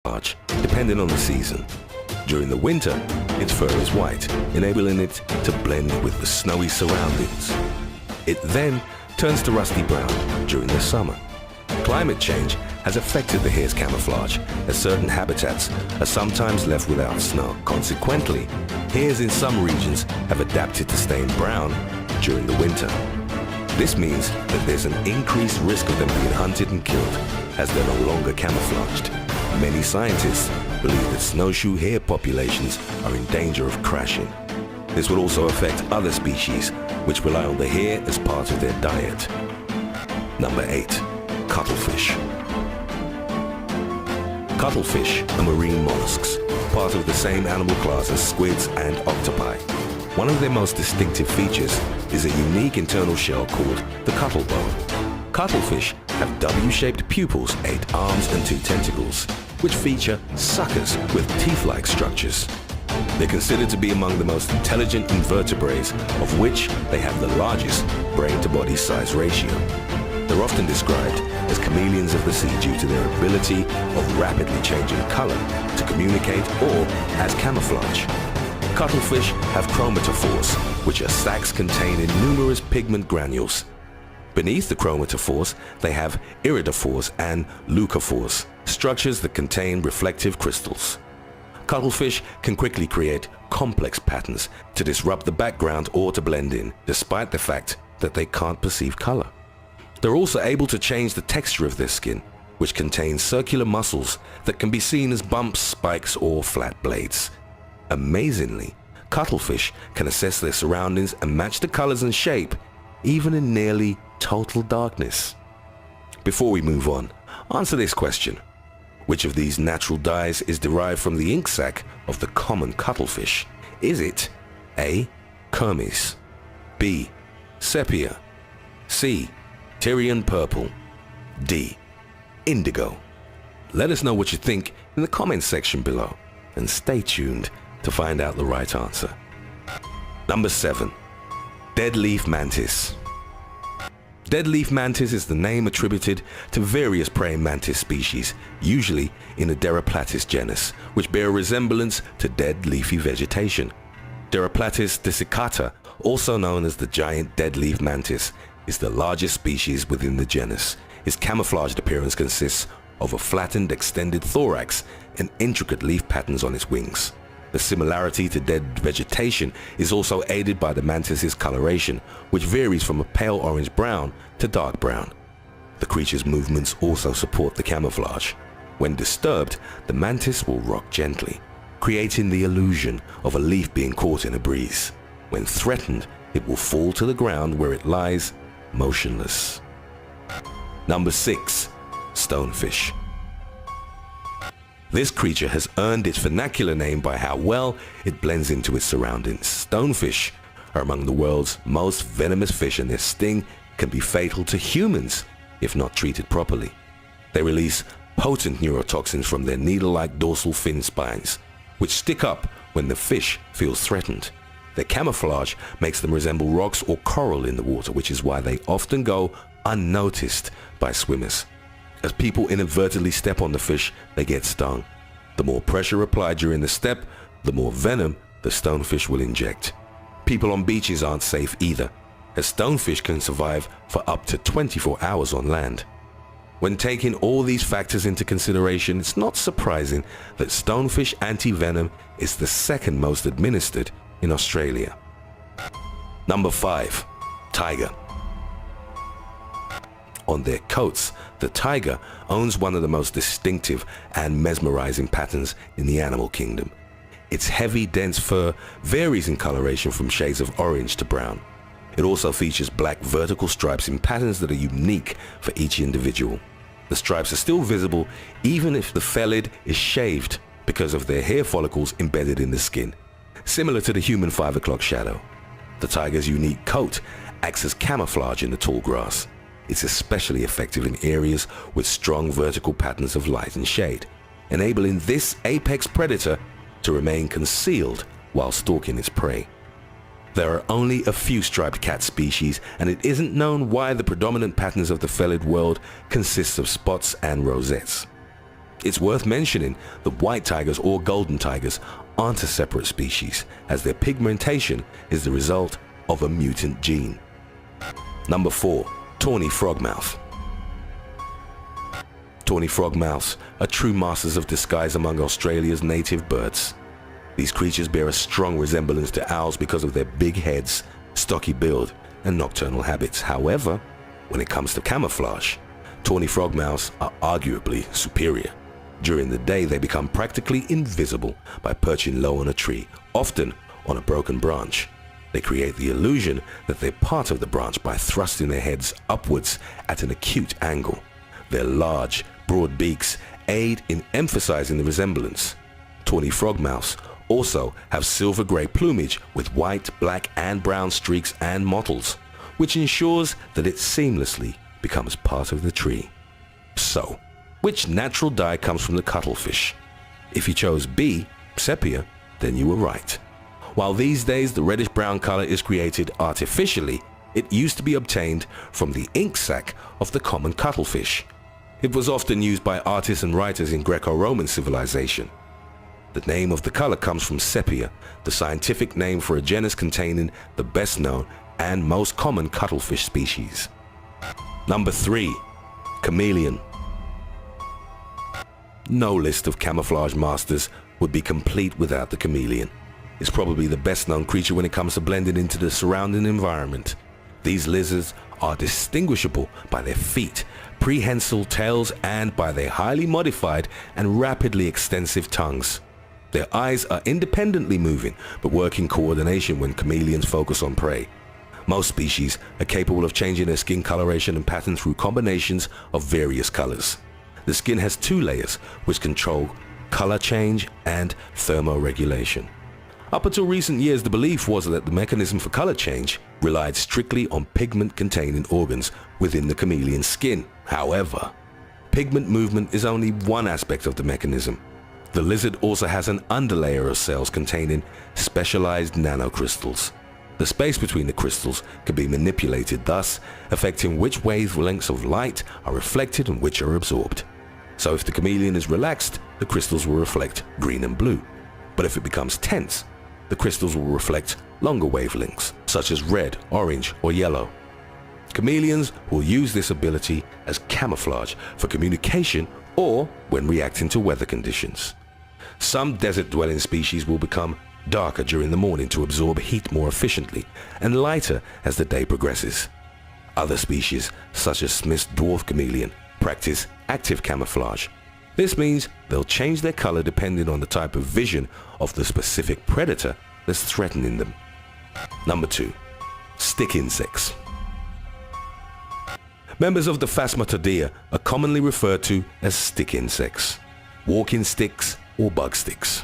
camouflage, depending on the season. During the winter, its fur is white, enabling it to blend with the snowy surroundings. It then turns to rusty brown during the summer. Climate change has affected the hare's camouflage, as certain habitats are sometimes left without snow. Consequently, hares in some regions have adapted to staying brown during the winter. This means that there's an increased risk of them being hunted and killed, as they're no longer camouflaged. Many scientists believe that snowshoe hare populations are in danger of crashing. This will also affect other species which rely on the hare as part of their diet. Number 8. Cuttlefish. Cuttlefish are marine mollusks, part of the same animal class as squids and octopi. One of their most distinctive features is a unique internal shell called the cuttlebone. Cuttlefish have W-shaped pupils, 8 arms and 2 tentacles, which feature suckers with teeth-like structures. They're considered to be among the most intelligent invertebrates, of which they have the largest brain-to-body size ratio. They're often described as chameleons of the sea due to their ability of rapidly changing color to communicate or as camouflage. Cuttlefish have chromatophores, which are sacs containing numerous pigment granules. Beneath the chromatophores, they have iridophores and leucophores, structures that contain reflective crystals. Cuttlefish can quickly create complex patterns to disrupt the background or to blend in, despite the fact that they can't perceive color. They're also able to change the texture of their skin, which contains circular muscles that can be seen as bumps, spikes, or flat blades. Amazingly, cuttlefish can assess their surroundings and match the colors and shape, even in nearly total darkness. Before we move on, answer this question. Which of these natural dyes is derived from the ink sac of the common cuttlefish? Is it A. kermes, B. sepia, C. Tyrian purple, D. indigo? Let us know what you think in the comments section below, and stay tuned to find out the right answer. Number 7. Deadleaf mantis. Deadleaf mantis is the name attributed to various praying mantis species, usually in the Deroplatis genus, which bear a resemblance to dead leafy vegetation. Deroplatis desiccata, also known as the giant deadleaf mantis, is the largest species within the genus. Its camouflaged appearance consists of a flattened, extended thorax and intricate leaf patterns on its wings. The similarity to dead vegetation is also aided by the mantis's coloration, which varies from a pale orange-brown to dark brown. The creature's movements also support the camouflage. When disturbed, the mantis will rock gently, creating the illusion of a leaf being caught in a breeze. When threatened, it will fall to the ground where it lies motionless. Number 6. Stonefish. This creature has earned its vernacular name by how well it blends into its surroundings. Stonefish are among the world's most venomous fish, and their sting can be fatal to humans if not treated properly. They release potent neurotoxins from their needle-like dorsal fin spines, which stick up when the fish feels threatened. Their camouflage makes them resemble rocks or coral in the water, which is why they often go unnoticed by swimmers. As people inadvertently step on the fish, they get stung. The more pressure applied during the step, the more venom the stonefish will inject. People on beaches aren't safe either, as stonefish can survive for up to 24 hours on land. When taking all these factors into consideration, it's not surprising that stonefish anti-venom is the second most administered in Australia. Number 5. Tiger. On their coats, the tiger owns one of the most distinctive and mesmerizing patterns in the animal kingdom. Its heavy, dense fur varies in coloration from shades of orange to brown. It also features black vertical stripes in patterns that are unique for each individual. The stripes are still visible even if the felid is shaved because of their hair follicles embedded in the skin, similar to the human 5 o'clock shadow. The tiger's unique coat acts as camouflage in the tall grass. It's especially effective in areas with strong vertical patterns of light and shade, enabling this apex predator to remain concealed while stalking its prey. There are only a few striped cat species, and it isn't known why the predominant patterns of the felid world consist of spots and rosettes. It's worth mentioning that white tigers or golden tigers aren't a separate species, as their pigmentation is the result of a mutant gene. Number 4. Tawny frogmouth. Tawny frogmouths are true masters of disguise among Australia's native birds. These creatures bear a strong resemblance to owls because of their big heads, stocky build, and nocturnal habits. However, when it comes to camouflage, tawny frogmouths are arguably superior. During the day, they become practically invisible by perching low on a tree, often on a broken branch. They create the illusion that they're part of the branch by thrusting their heads upwards at an acute angle. Their large, broad beaks aid in emphasizing the resemblance. Tawny frogmouths also have silver-gray plumage with white, black, and brown streaks and mottles, which ensures that it seamlessly becomes part of the tree. So, which natural dye comes from the cuttlefish? If you chose B, sepia, then you were right. While these days the reddish-brown color is created artificially, it used to be obtained from the ink sac of the common cuttlefish. It was often used by artists and writers in Greco-Roman civilization. The name of the color comes from sepia, the scientific name for a genus containing the best known and most common cuttlefish species. Number 3. Chameleon. No list of camouflage masters would be complete without the chameleon. It's probably the best known creature when it comes to blending into the surrounding environment. These lizards are distinguishable by their feet, prehensile tails, and by their highly modified and rapidly extensive tongues. Their eyes are independently moving but work in coordination when chameleons focus on prey. Most species are capable of changing their skin coloration and pattern through combinations of various colors. The skin has 2 layers which control color change and thermoregulation. Up until recent years, the belief was that the mechanism for color change relied strictly on pigment-containing organs within the chameleon's skin. However, pigment movement is only one aspect of the mechanism. The lizard also has an underlayer of cells containing specialized nanocrystals. The space between the crystals can be manipulated, thus affecting which wavelengths of light are reflected and which are absorbed. So if the chameleon is relaxed, the crystals will reflect green and blue. But if it becomes tense, the crystals will reflect longer wavelengths, such as red, orange, or yellow. Chameleons will use this ability as camouflage for communication or when reacting to weather conditions. Some desert-dwelling species will become darker during the morning to absorb heat more efficiently and lighter as the day progresses. Other species, such as Smith's dwarf chameleon, practice active camouflage. This means they'll change their color depending on the type of vision of the specific predator that's threatening them. Number 2. Stick insects. Members of the Phasmatodea are commonly referred to as stick insects, walking sticks, or bug sticks.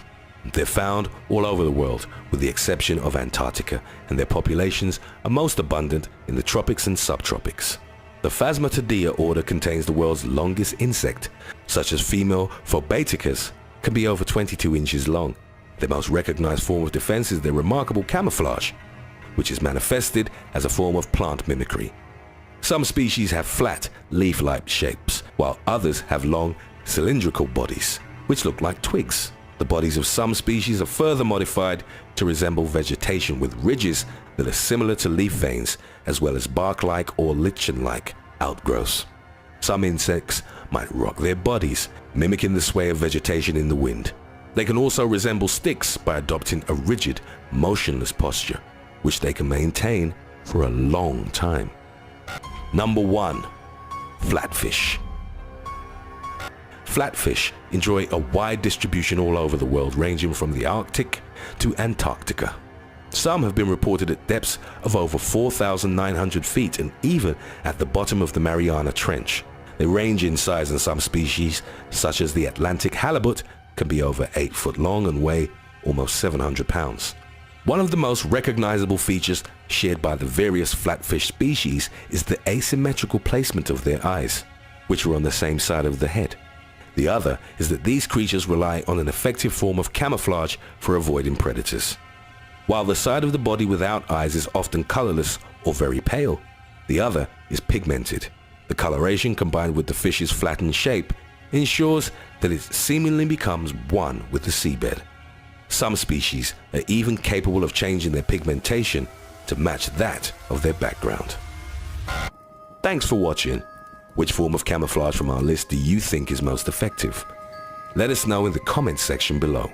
They're found all over the world with the exception of Antarctica, and their populations are most abundant in the tropics and subtropics. The Phasmatodea order contains the world's longest insect, such as female Phobaticus can be over 22 inches long. Their most recognized form of defense is their remarkable camouflage, which is manifested as a form of plant mimicry. Some species have flat, leaf-like shapes, while others have long, cylindrical bodies, which look like twigs. The bodies of some species are further modified to resemble vegetation with ridges that are similar to leaf veins, as well as bark-like or lichen-like outgrowths. Some insects might rock their bodies, mimicking the sway of vegetation in the wind. They can also resemble sticks by adopting a rigid, motionless posture, which they can maintain for a long time. Number 1. Flatfish. Flatfish enjoy a wide distribution all over the world, ranging from the Arctic to Antarctica. Some have been reported at depths of over 4,900 feet and even at the bottom of the Mariana Trench. They range in size, and some species, such as the Atlantic halibut, can be over 8 foot long and weigh almost 700 pounds. One of the most recognizable features shared by the various flatfish species is the asymmetrical placement of their eyes, which are on the same side of the head. The other is that these creatures rely on an effective form of camouflage for avoiding predators. While the side of the body without eyes is often colorless or very pale, the other is pigmented. The coloration, combined with the fish's flattened shape, ensures that it seemingly becomes one with the seabed. Some species are even capable of changing their pigmentation to match that of their background. Thanks for watching. Which form of camouflage from our list do you think is most effective? Let us know in the comments section below.